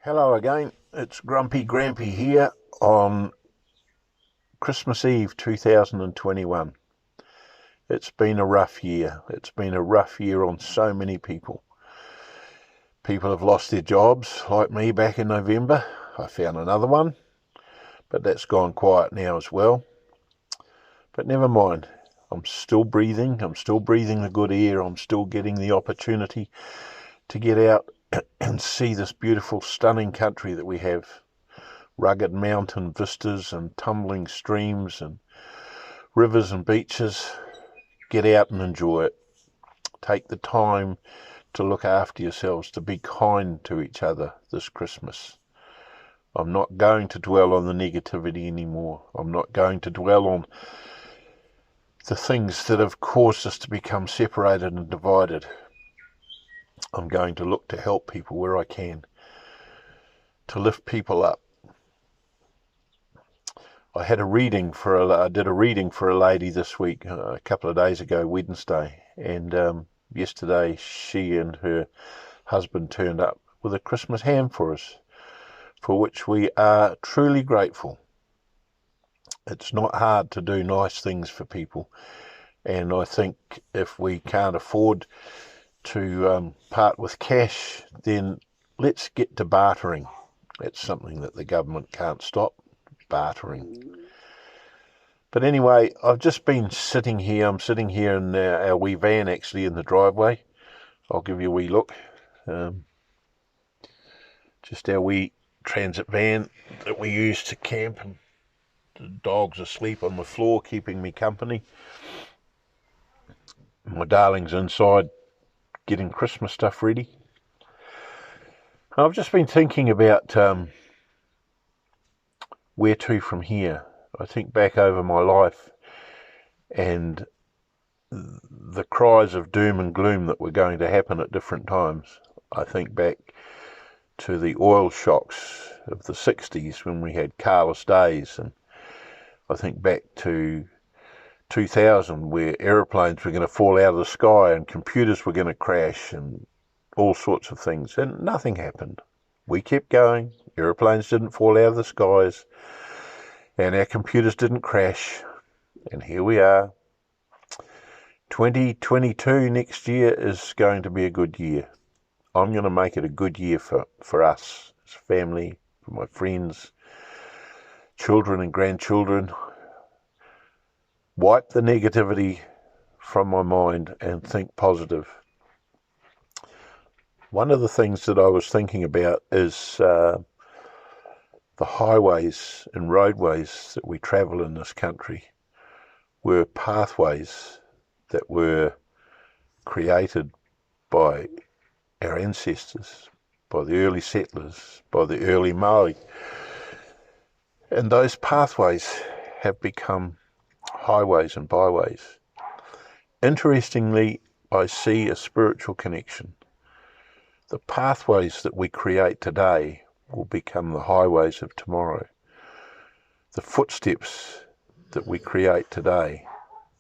Hello again, it's Grumpy Grampy here on Christmas Eve 2021. It's been a rough year. It's been a rough year on so many people. People have lost their jobs, like me back in November. I found another one, but that's gone quiet now as well. But never mind, I'm still breathing. I'm still breathing the good air. I'm still getting the opportunity to get out and see this beautiful, stunning country that we have. Rugged mountain vistas and tumbling streams and rivers and beaches. Get out and enjoy it. Take the time to look after yourselves, to be kind to each other this Christmas. I'm not going to dwell on the negativity anymore. I'm not going to dwell on the things that have caused us to become separated and divided. I'm going to look to help people where I can, to lift people up. I did a reading for a lady this week, a couple of days ago, Wednesday, and yesterday she and her husband turned up with a Christmas ham for us, for which we are truly grateful. It's not hard to do nice things for people, and I think if we can't afford to part with cash, then let's get to bartering. It's something that the government can't stop, bartering. But anyway, I've just been sitting here. I'm sitting here in our wee van, actually, in the driveway. I'll give you a wee look. Just our wee transit van that we use to camp. And the dog's asleep on the floor, keeping me company. My darling's inside getting Christmas stuff ready. I've just been thinking about where to from here. I think back over my life and the cries of doom and gloom that were going to happen at different times. I think back to the oil shocks of the 60s when we had carless days, and I think back to 2000 where aeroplanes were going to fall out of the sky and computers were going to crash and all sorts of things, and nothing happened. We kept going. Aeroplanes didn't fall out of the skies and our computers didn't crash, and here we are. 2022 next year is going to be a good year. I'm going to make it a good year for us as family, for my friends, children and grandchildren. Wipe the negativity from my mind and think positive. One of the things that I was thinking about is the highways and roadways that we travel in this country were pathways that were created by our ancestors, by the early settlers, by the early Maori. And those pathways have become highways and byways. Interestingly, I see a spiritual connection. The pathways that we create today will become the highways of tomorrow. The footsteps that we create today,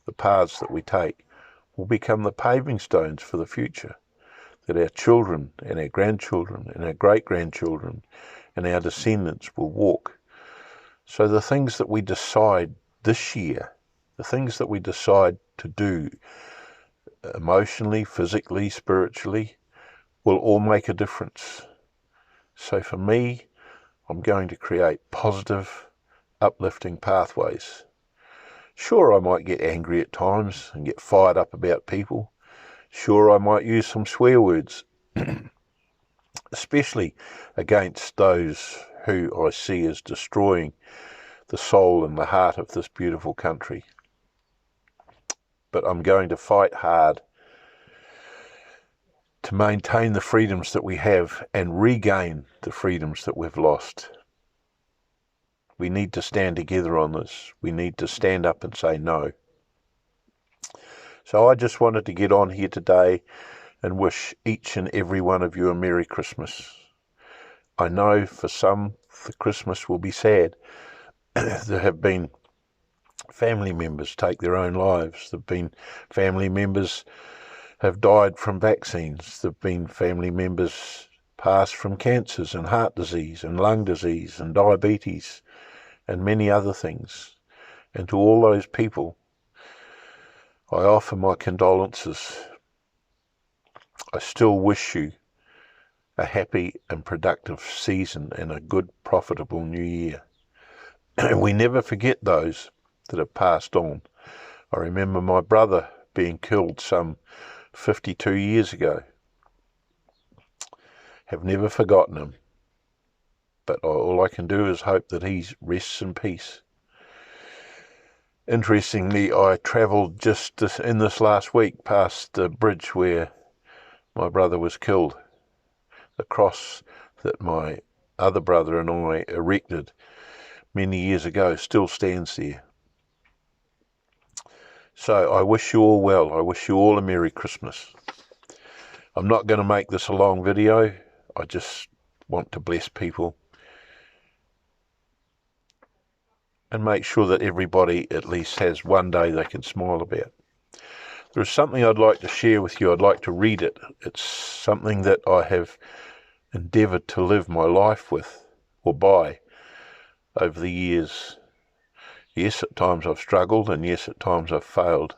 the paths that we take, will become the paving stones for the future, that our children and our grandchildren and our great-grandchildren and our descendants will walk. So the things that we decide this year, the things that we decide to do emotionally, physically, spiritually, will all make a difference. So for me, I'm going to create positive, uplifting pathways. Sure, I might get angry at times and get fired up about people. Sure, I might use some swear words, especially against those who I see as destroying the soul and the heart of this beautiful country. But I'm going to fight hard to maintain the freedoms that we have and regain the freedoms that we've lost. We need to stand together on this. We need to stand up and say no. So I just wanted to get on here today and wish each and every one of you a Merry Christmas. I know for some the Christmas will be sad. There have been family members take their own lives. There have been family members have died from vaccines. There have been family members passed from cancers and heart disease and lung disease and diabetes and many other things. And to all those people, I offer my condolences. I still wish you a happy and productive season and a good, profitable new year. We never forget those that have passed on. I remember my brother being killed some 52 years ago. Have never forgotten him. But all I can do is hope that he rests in peace. Interestingly, I travelled just in this last week past the bridge where my brother was killed. The cross that my other brother and I erected many years ago still stands there. So I wish you all well. I wish you all a Merry Christmas. I'm not going to make this a long video. I just want to bless people and make sure that everybody at least has one day they can smile about. There's something I'd like to share with you. I'd like to read it. It's something that I have endeavoured to live my life with or by over the years. Yes, at times I've struggled, and yes, at times I've failed.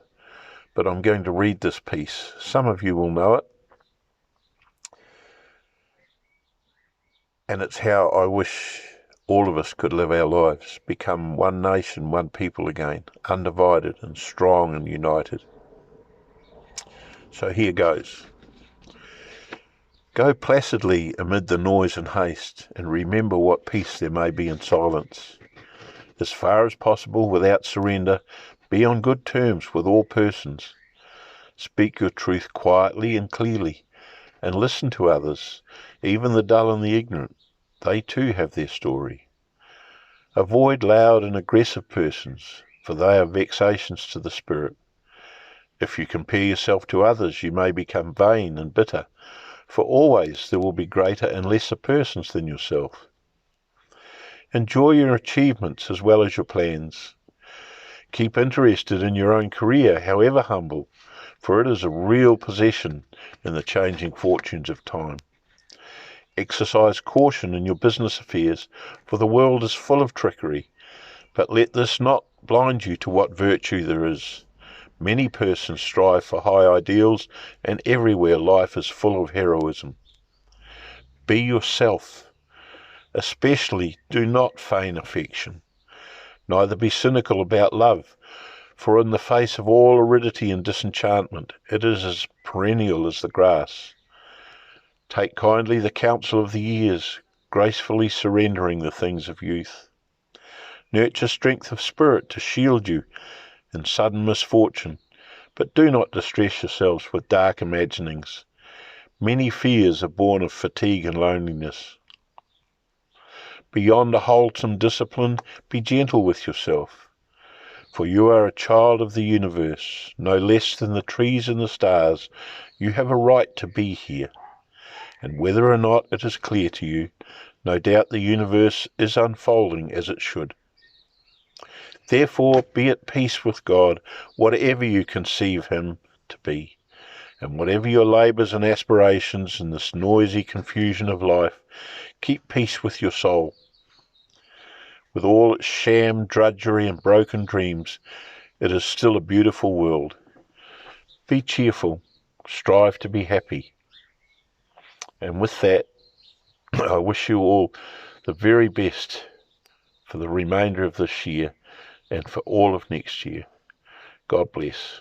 But I'm going to read this piece. Some of you will know it. And it's how I wish all of us could live our lives, become one nation, one people again, undivided and strong and united. So here goes. Go placidly amid the noise and haste, and remember what peace there may be in silence. As far as possible, without surrender, be on good terms with all persons. Speak your truth quietly and clearly, and listen to others, even the dull and the ignorant. They too have their story. Avoid loud and aggressive persons, for they are vexations to the spirit. If you compare yourself to others, you may become vain and bitter, for always there will be greater and lesser persons than yourself. Enjoy your achievements as well as your plans. Keep interested in your own career, however humble, for it is a real possession in the changing fortunes of time. Exercise caution in your business affairs, for the world is full of trickery, but let this not blind you to what virtue there is. Many persons strive for high ideals, and everywhere life is full of heroism. Be yourself. Especially do not feign affection. Neither be cynical about love, for in the face of all aridity and disenchantment, it is as perennial as the grass. Take kindly the counsel of the years, gracefully surrendering the things of youth. Nurture strength of spirit to shield you in sudden misfortune, but do not distress yourselves with dark imaginings. Many fears are born of fatigue and loneliness. Beyond a wholesome discipline, be gentle with yourself, for you are a child of the universe, no less than the trees and the stars. You have a right to be here, and whether or not it is clear to you, no doubt the universe is unfolding as it should. Therefore, be at peace with God, whatever you conceive him to be, and whatever your labours and aspirations in this noisy confusion of life, keep peace with your soul. With all its sham, drudgery and broken dreams, it is still a beautiful world. Be cheerful, strive to be happy. And with that, I wish you all the very best for the remainder of this year and for all of next year. God bless.